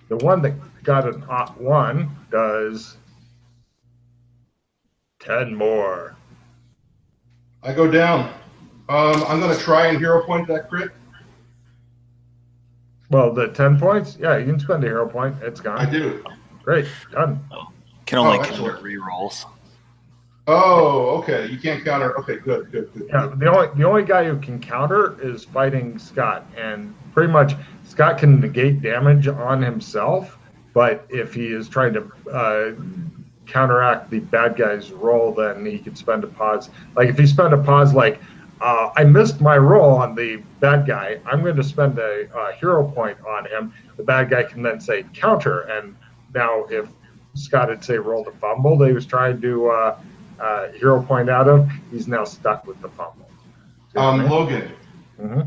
B: The one that got an +1 does 10 more.
C: I go down. I'm going to try and hero point that crit.
B: Well, the 10 points? Yeah, you can spend a hero point. It's gone.
C: I do.
B: Great. Done.
D: Can only
C: excellent.
D: counter rerolls.
C: Oh, okay. You can't counter. Okay, good.
B: Yeah, the only guy who can counter is fighting Scott. And pretty much Scott can negate damage on himself, but if he is trying to counteract the bad guy's roll, then he could spend a pause. Like if he spent a pause like, I missed my roll on the bad guy, I'm going to spend a hero point on him. The bad guy can then say counter. And now if Scott had, say, rolled a fumble that he was trying to hero point out of, he's now stuck with the fumble.
C: Logan,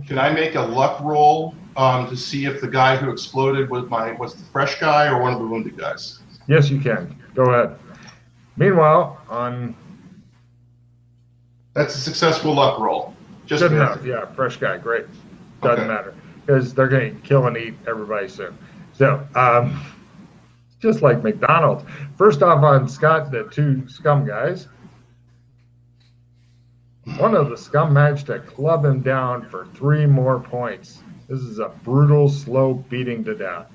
C: can I make a luck roll to see if the guy who exploded was the fresh guy or one of the wounded guys?
B: Yes, you can. Go ahead. Meanwhile,
C: That's a successful luck roll. Just
B: good enough. Yeah, fresh guy. Great. Doesn't matter because they're going to kill and eat everybody soon. So, just like McDonald's. First off, on Scott, the 2 scum guys. One of the scum managed to club him down for 3 more points. This is a brutal, slow beating to death.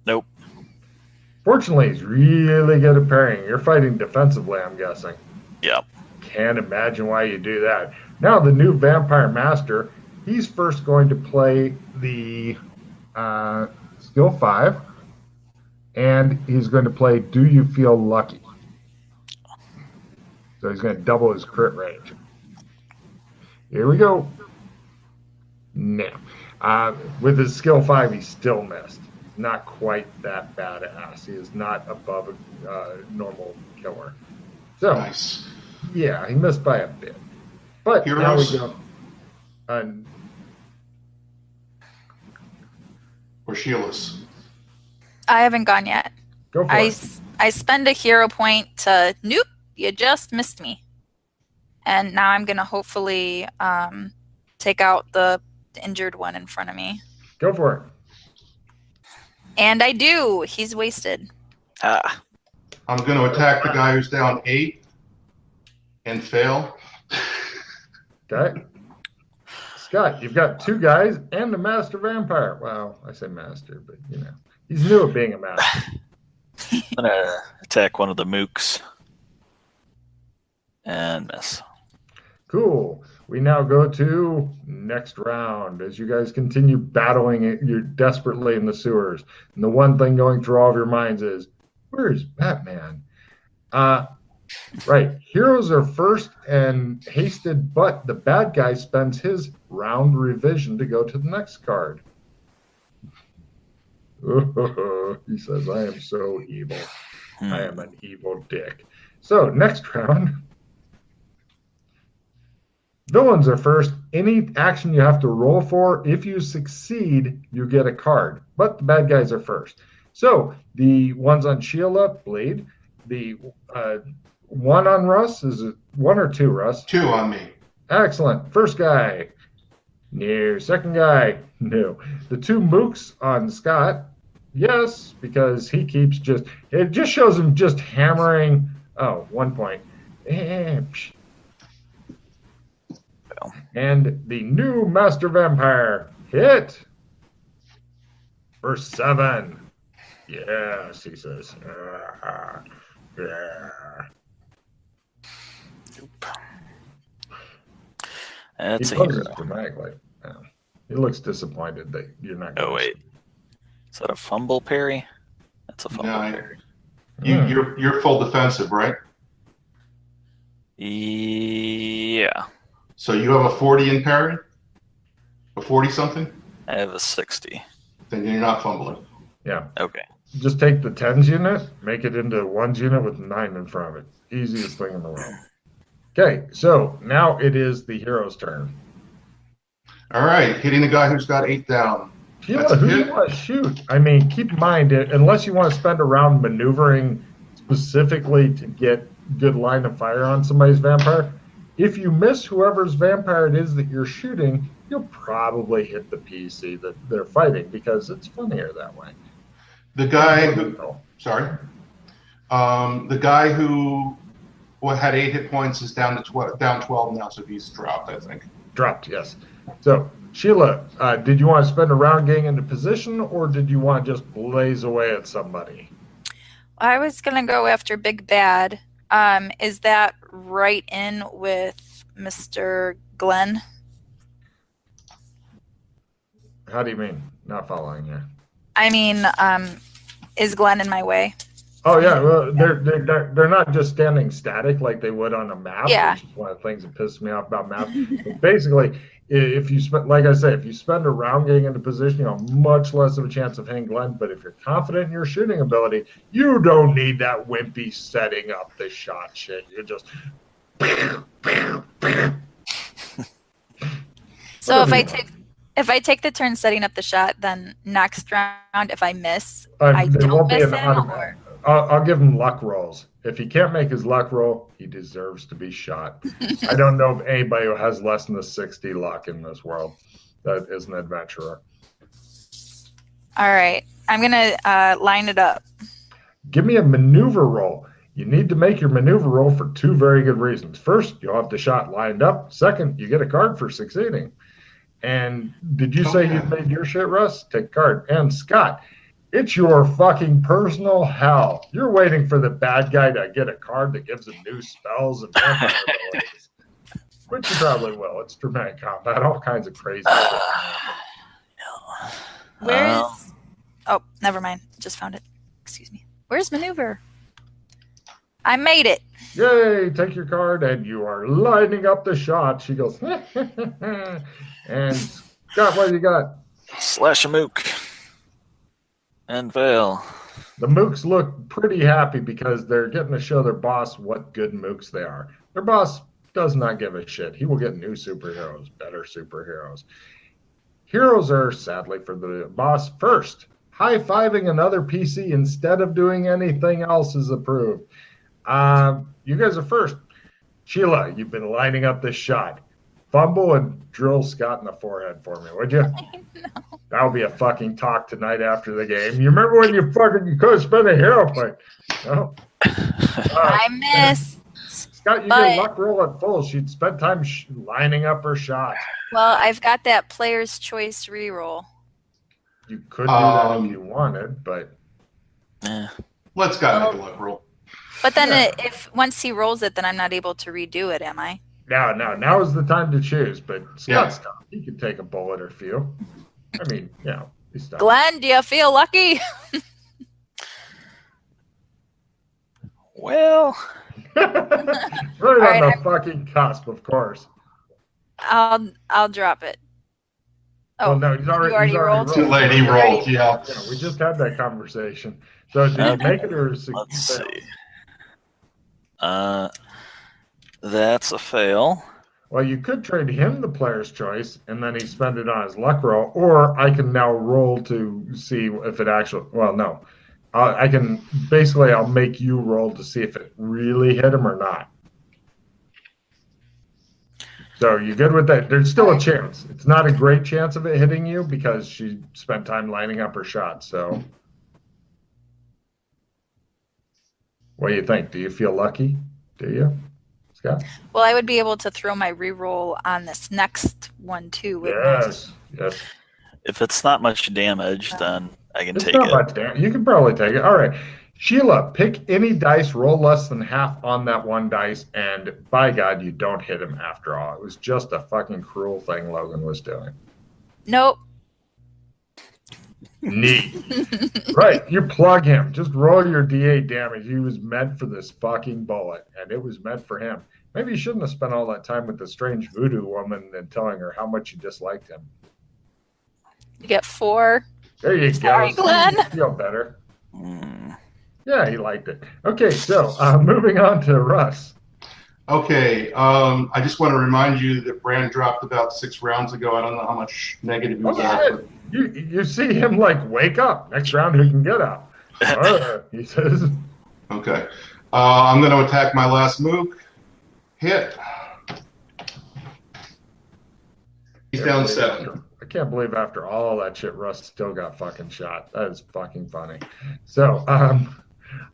D: Nope.
B: Fortunately, he's really good at parrying. You're fighting defensively, I'm guessing.
D: Yep.
B: Can't imagine why you do that. Now the new Vampire Master, he's first going to play the skill 5, and he's going to play Do You Feel Lucky? So he's going to double his crit range. Here we go. Now, with his skill 5, he still missed. Not quite that badass. He is not above a normal killer. So,
C: Nice.
B: Yeah, he missed by a bit. But
C: Heroes?
B: now we go.
C: Or Sheila's.
A: I haven't gone yet.
B: Go for it.
A: I spend a hero point to nope, you just missed me. And now I'm gonna hopefully take out the injured one in front of me.
B: Go for it.
A: And I do. He's wasted.
D: Ah.
C: I'm going to attack the guy who's down 8 and fail.
B: Okay. Scott, you've got 2 guys and the master vampire. Well, I say master, but you know, he's new at being a master.
D: I'm going to attack one of the mooks. And miss.
B: Cool. We now go to next round as you guys continue battling it. You're desperately in the sewers. And the one thing going through all of your minds is, where's Batman? Right. Heroes are first and hasted, but the bad guy spends his round revision to go to the next card. He says, I am so evil. I am an evil dick. So, next round. Villains are first. Any action you have to roll for, if you succeed, you get a card. But the bad guys are first. So the ones on Sheila, bleed. The one on Russ, is it 1 or 2, Russ?
C: 2 on me.
B: Excellent. First guy, no. Second guy, no. The 2 mooks on Scott, yes, because he keeps it just shows him just hammering Oh, 1 point. And
D: Well,
B: and the new Master Vampire hit for 7. Yes, he says. Yeah.
D: nope. That's
B: He
D: a hero.
B: poses dramatically. Yeah. He looks disappointed that you're not going
D: Oh, wait. Is that a fumble parry? That's a fumble
C: No,
D: parry.
C: you're full defensive, right?
D: Yeah.
C: So you have a 40 in parry? A 40 something?
D: I have a 60.
C: Then you're not fumbling.
B: Yeah.
D: Okay.
B: Just take the 10s unit, make it into 1s unit with 9 in front of it. Easiest thing in the world. Okay, so now it is the hero's turn.
C: All right, hitting the guy who's got 8 down. That's
B: Sheila,
C: a
B: who do you
C: hit.
B: want to shoot? I mean, keep in mind, unless you want to spend a round maneuvering specifically to get good line of fire on somebody's vampire, if you miss whoever's vampire it is that you're shooting, you'll probably hit the PC that they're fighting because it's funnier that way.
C: The guy who, sorry, the guy who had 8 hit points is down to down 12 now, so he's dropped, I think.
B: Dropped, yes. So, Sheila, did you want to spend a round getting into position, or did you want to just blaze away at somebody?
A: I was gonna go after Big Bad. Is that right in with Mr. Glenn?
B: How do you mean? Not following you.
A: I mean, is Glenn in my way?
B: Oh yeah, well they're not just standing static like they would on a map,
A: Yeah.
B: which is one of the things that pisses me off about maps. But basically, if you spend, like I say, if you spend a round getting into position, you have much less of a chance of hitting Glenn. But if you're confident in your shooting ability, you don't need that wimpy setting up the shot shit. You just.
A: So
B: Whatever
A: if
B: you want.
A: if I take the turn setting up the shot, then next round, if I miss, I
B: there
A: don't
B: won't be
A: miss
B: an
A: him,
B: automatic. I'll give him luck rolls. If he can't make his luck roll, he deserves to be shot. I don't know of anybody who has less than a 60 luck in this world that is an adventurer.
A: All right, I'm gonna line it up.
B: Give me a maneuver roll. You need to make your maneuver roll for 2 very good reasons. First, you'll have the shot lined up. Second, you get a card for succeeding. And did you say you made your shit, Russ? Take a card. And Scott, it's your fucking personal hell. You're waiting for the bad guy to get a card that gives him new spells and vampire abilities. Which you probably will. It's dramatic combat, all kinds of crazy shit.
A: Where is? Oh, never mind. Just found it. Excuse me. Where's maneuver? I made it.
B: Yay, take your card, and you are lining up the shot. She goes, and Scott, what do you got?
D: Slash a mook. And fail.
B: The mooks look pretty happy because they're getting to show their boss what good mooks they are. Their boss does not give a shit. He will get new superheroes, better superheroes. Heroes are, sadly for the boss, first. High-fiving another PC instead of doing anything else is approved. You guys are first. Sheila, you've been lining up this shot. Fumble and drill Scott in the forehead for me, would you?
A: No.
B: That'll be a fucking talk tonight after the game. You remember when you could have spent a hero point? No.
A: I missed.
B: Scott, you get luck roll at full. She'd spent time lining up her shot.
A: Well, I've got that player's choice reroll.
B: You could do that if you wanted, but
C: Let's go make a luck roll.
A: But then if once he rolls it, then I'm not able to redo it, am I?
B: now is the time to choose. But Scott's tough. He could take a bullet or few. I mean, he's tough.
A: Glenn, do you feel lucky?
D: Well,
B: right on the fucking cusp, of course.
A: I'll drop it. Oh,
B: well, no, he's already rolled.
C: Too late, he rolled, yeah.
B: We just had that conversation. So did you make it or is it?
D: let's see. That's a fail.
B: Well, you could trade him the player's choice, and then he spend it on his luck roll, or I can now roll to see if it actually. Well, no, I can basically I'll make you roll to see if it really hit him or not. So you good with that? There's still a chance. It's not a great chance of it hitting you because she spent time lining up her shot. So What do you think? Do you feel lucky? Do you, Scott?
A: Well, I would be able to throw my reroll on this next one too, wouldn't I?
B: Yes. Yes.
D: If it's not much damage, then I can
B: It's
D: take
B: not
D: it.
B: much damage. You can probably take it. All right. Sheila, pick any dice, roll less than half on that one dice, and by God, you don't hit him after all. It was just a fucking cruel thing Logan was doing.
A: Nope.
B: Neat. Right. You plug him. Just roll your D8 damage. He was meant for this fucking bullet, and it was meant for him. Maybe you shouldn't have spent all that time with the strange voodoo woman and telling her how much you disliked him.
A: You get 4.
B: There you
A: Sorry,
B: go.
A: Glenn.
B: You feel better.
D: Mm.
B: Yeah, he liked it. Okay, so moving on to Russ.
C: Okay, I just want to remind you that Brand dropped about 6 rounds ago. I don't know how much negative he was at.
B: Shit. You see him like wake up. Next round, who can get up? He says.
C: Okay, I'm going to attack my last mook. Hit. He's down 7.
B: I can't believe after all that shit, Russ still got fucking shot. That is fucking funny. So,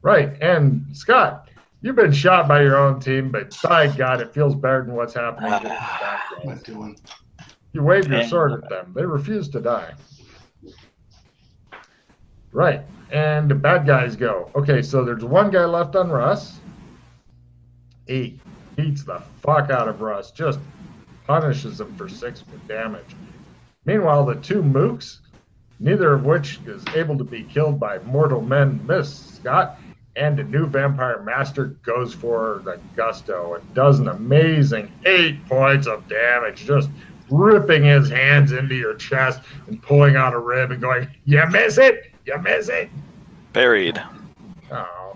B: right, and Scott, you've been shot by your own team, but by God, it feels better than what's happening. To the bad
C: What am I
B: guys.
C: doing?
B: You wave your sword at them. They refuse to die. Right, and the bad guys go. Okay, so there's one guy left on Russ. He beats the fuck out of Russ, just punishes him for 6 with damage. Meanwhile, the 2 mooks, neither of which is able to be killed by mortal men, miss Scott, and the new vampire master goes for the gusto and does an amazing 8 points of damage, just ripping his hands into your chest and pulling out a rib and going, "You miss it, you miss it."
D: Buried.
B: Oh,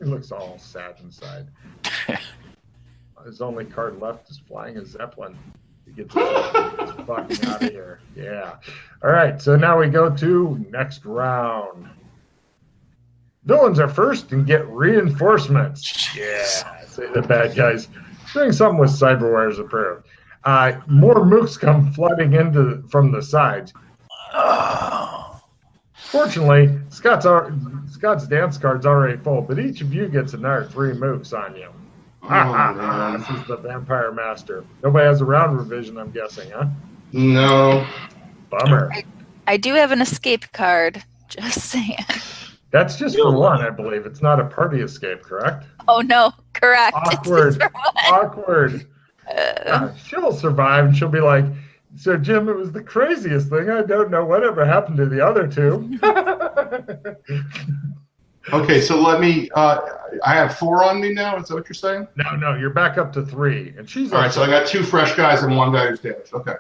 B: he looks all sad inside. His only card left is flying a zeppelin. He gets his fucking out of here. Yeah. All right. So now we go to next round. Villains are first and get reinforcements. Yeah. Say the bad guys. Doing something with cyberware is approved. More mooks come flooding into from the sides. Fortunately, Scott's dance card's already full, but each of you gets another 3 mooks on you.
C: man.
B: This is the vampire master. Nobody has a round revision, I'm guessing, huh?
C: No.
B: Bummer.
A: I do have an escape card. Just saying.
B: That's just for one, I believe. It's not a party escape, correct?
A: Oh no, correct.
B: Awkward.
A: It's just for one.
B: Awkward. She'll survive, and she'll be like, "So, Jim, it was the craziest thing. I don't know whatever happened to the other 2."
C: Okay, so let me. I have 4 on me now. Is that what you're saying?
B: No, you're back up to 3, and she's
C: All right, so I got 2 fresh guys and 1 guy who's damaged. Okay.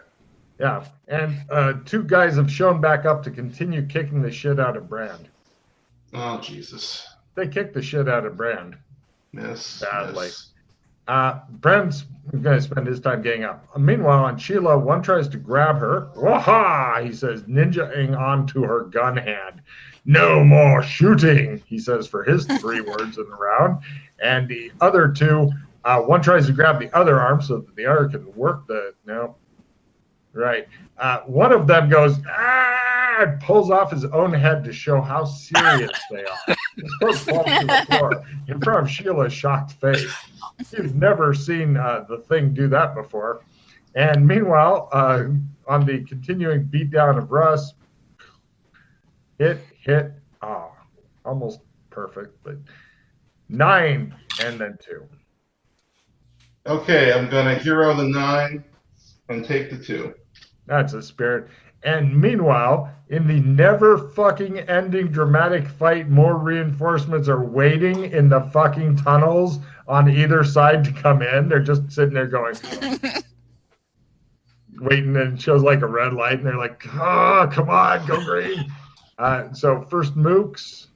B: yeah, and 2 guys have shown back up to continue kicking the shit out of Brand.
C: Oh Jesus.
B: They kicked the shit out of Brand
C: Miss.
B: badly.
C: Miss.
B: Brand's going to spend his time getting up. Meanwhile, on Sheila, one tries to grab her. Waha! He says, ninja-ing onto her gun hand. "No more shooting," he says for his 3 words in the round. And the other 2, one tries to grab the other arm so that the other can work the. No. Right. One of them goes, and pulls off his own head to show how serious they are. His foot falls to the floor in front of Sheila's shocked face. You've never seen the thing do that before. And meanwhile, on the continuing beatdown of Russ, hit, almost perfect, but 9 and then 2.
C: Okay, I'm gonna hero the 9 and take the 2.
B: That's a spirit. And meanwhile, in the never fucking ending dramatic fight, more reinforcements are waiting in the fucking tunnels on either side to come in. They're just sitting there going, waiting, and it shows like a red light, and they're like, "Oh, come on, go green." So first mooks.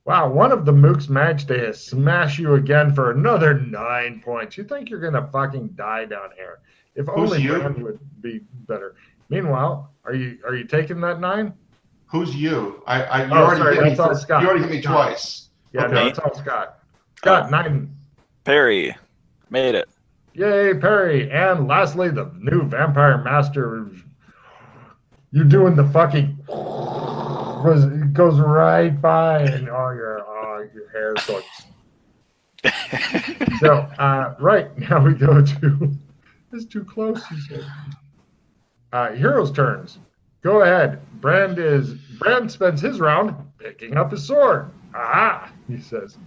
B: Wow, one of the mooks managed to smash you again for another 9 points. You think you're gonna fucking die down here? If only
C: you?
B: Brand would be better. Meanwhile, are you taking that 9?
C: Who's you? You
B: Oh,
C: already
B: sorry,
C: hit me.
B: that's all Scott.
C: You already hit me twice.
B: Yeah,
C: Okay.
B: no, it's all Scott. Scott, 9.
D: Perry. Made it.
B: Yay, Perry. And lastly, the new vampire master. You're doing the fucking. It goes right by, and your hair is going. So, right now we go to. It's too close, he said. Heroes' turns. Go ahead. Brand spends his round picking up his sword. Aha, he says.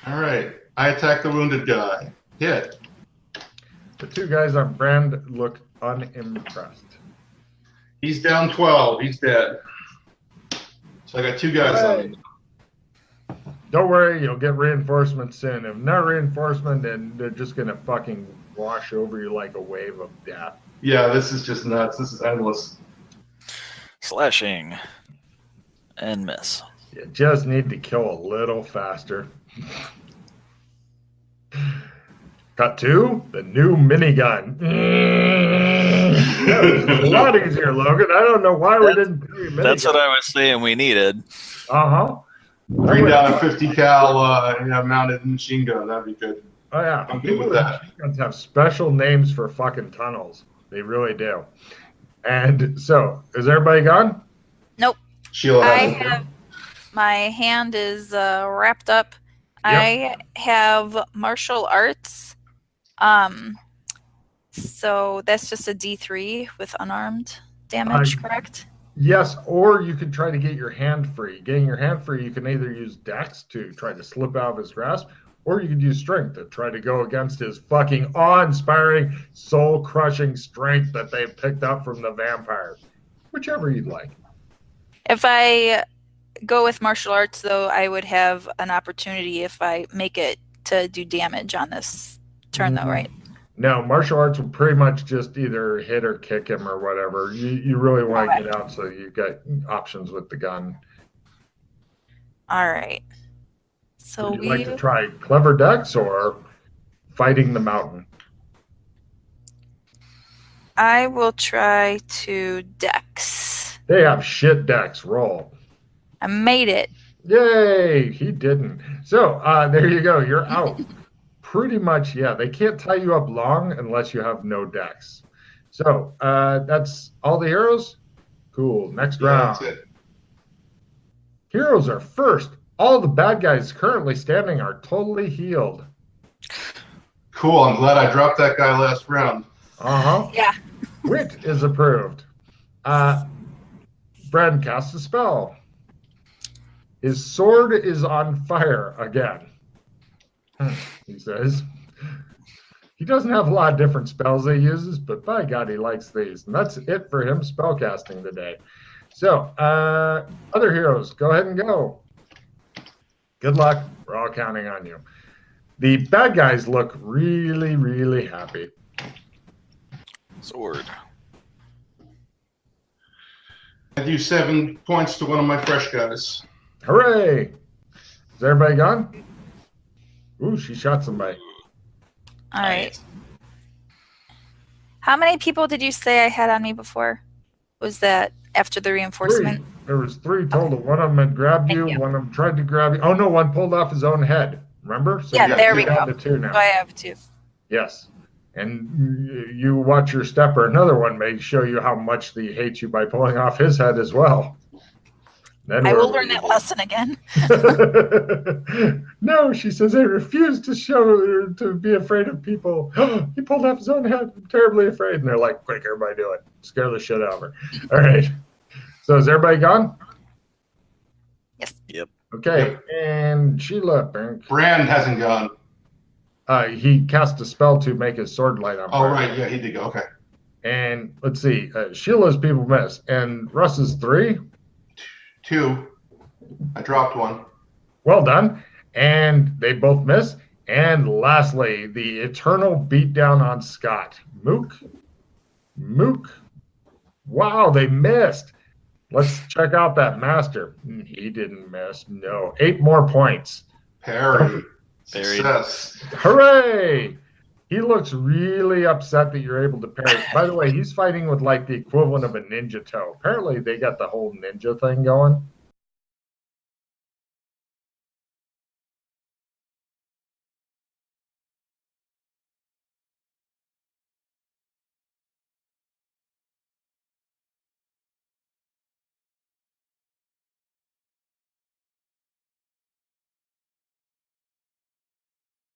C: All right. I attack the wounded guy. Hit.
B: The two guys on Brand look unimpressed.
C: He's down 12. He's dead. So I got two guys on me.
B: Don't worry, you'll get reinforcements soon. If not reinforcement, then they're just gonna fucking wash over you like a wave of death.
C: Yeah, this is just nuts. This is endless.
D: Slashing. And miss.
B: You just need to kill a little faster. Cut to the new minigun. That was a lot easier, Logan. I don't know why we didn't do a minigun.
D: That's what I was saying we needed.
B: Uh-huh.
C: Bring down a 50 cal mounted machine gun. That'd be good.
B: Oh, yeah.
C: I'm good with that.
B: Machine guns have special names for fucking tunnels. They really do. And so, is everybody gone?
A: Nope.
C: Sheila
A: I
C: has
A: have my hand is wrapped up.
B: Yep.
A: I have martial arts. So that's just a D3 with unarmed damage, correct?
B: Yes, or you could try to get your hand free. Getting your hand free, you can either use Dex to try to slip out of his grasp, or you could use Strength to try to go against his fucking awe-inspiring, soul-crushing strength that they've picked up from the vampires. Whichever you'd like.
A: If I go with martial arts, though, I would have an opportunity if I make it to do damage on this turn, though, right?
B: No, martial arts will pretty much just either hit or kick him or whatever. You really want to get out so you've got options with the gun.
A: All right. So
B: Would you like to try clever Dex or fighting the mountain?
A: I will try to Dex.
B: They have shit Dex. Roll.
A: I made it.
B: Yay! He didn't. So there you go. You're out. Pretty much, yeah. They can't tie you up long unless you have no Dex. So that's all the heroes? Cool. Next round.
C: That's it.
B: Heroes are first. All the bad guys currently standing are totally healed.
C: Cool. I'm glad I dropped that guy last round.
B: Uh-huh.
A: Yeah.
B: Wit is approved. Brad casts a spell. His sword is on fire again. He says. He doesn't have a lot of different spells he uses, but by God, he likes these. And that's it for him spellcasting today. So, other heroes, go ahead and go. Good luck. We're all counting on you. The bad guys look really, really happy.
D: Sword.
C: I do 7 points to one of my fresh guys.
B: Hooray! Is everybody gone? Ooh, she shot somebody.
A: All right. How many people did you say I had on me before? Was that after the reinforcement?
B: 3. There was 3 total. One of them had grabbed you.
A: Thank you.
B: One of them tried to grab you. Oh, no, one pulled off his own head. Remember? So
A: Yeah,
B: you
A: there we
B: down
A: go.
B: to 2 now.
A: So I have 2.
B: Yes. And you watch your step, or another one may show you how much he hates you by pulling off his head as well. Then
A: I will learn that lesson again.
B: No, she says, I refuse to be afraid of people. He pulled off his own head. I'm terribly afraid. And they're like, quick, everybody do it. Scare the shit out of her. All right. So is everybody gone?
A: Yes.
D: Yep.
B: Okay. And Sheila.
C: Brand hasn't gone.
B: He cast a spell to make his sword light on fire.
C: Oh, right. Yeah, he did go. Okay.
B: And let's see. Sheila's people miss. And Russ's 3.
C: 2. I dropped 1.
B: Well done. And they both miss. And lastly, the eternal beatdown on Scott. Mook. Wow, they missed. Let's check out that master. He didn't miss. No. 8 more points.
C: Parry.
D: Parry.
C: Success.
B: Hooray! He looks really upset that you're able to parry. By the way, he's fighting with like the equivalent of a ninja toe. Apparently, they got the whole ninja thing going.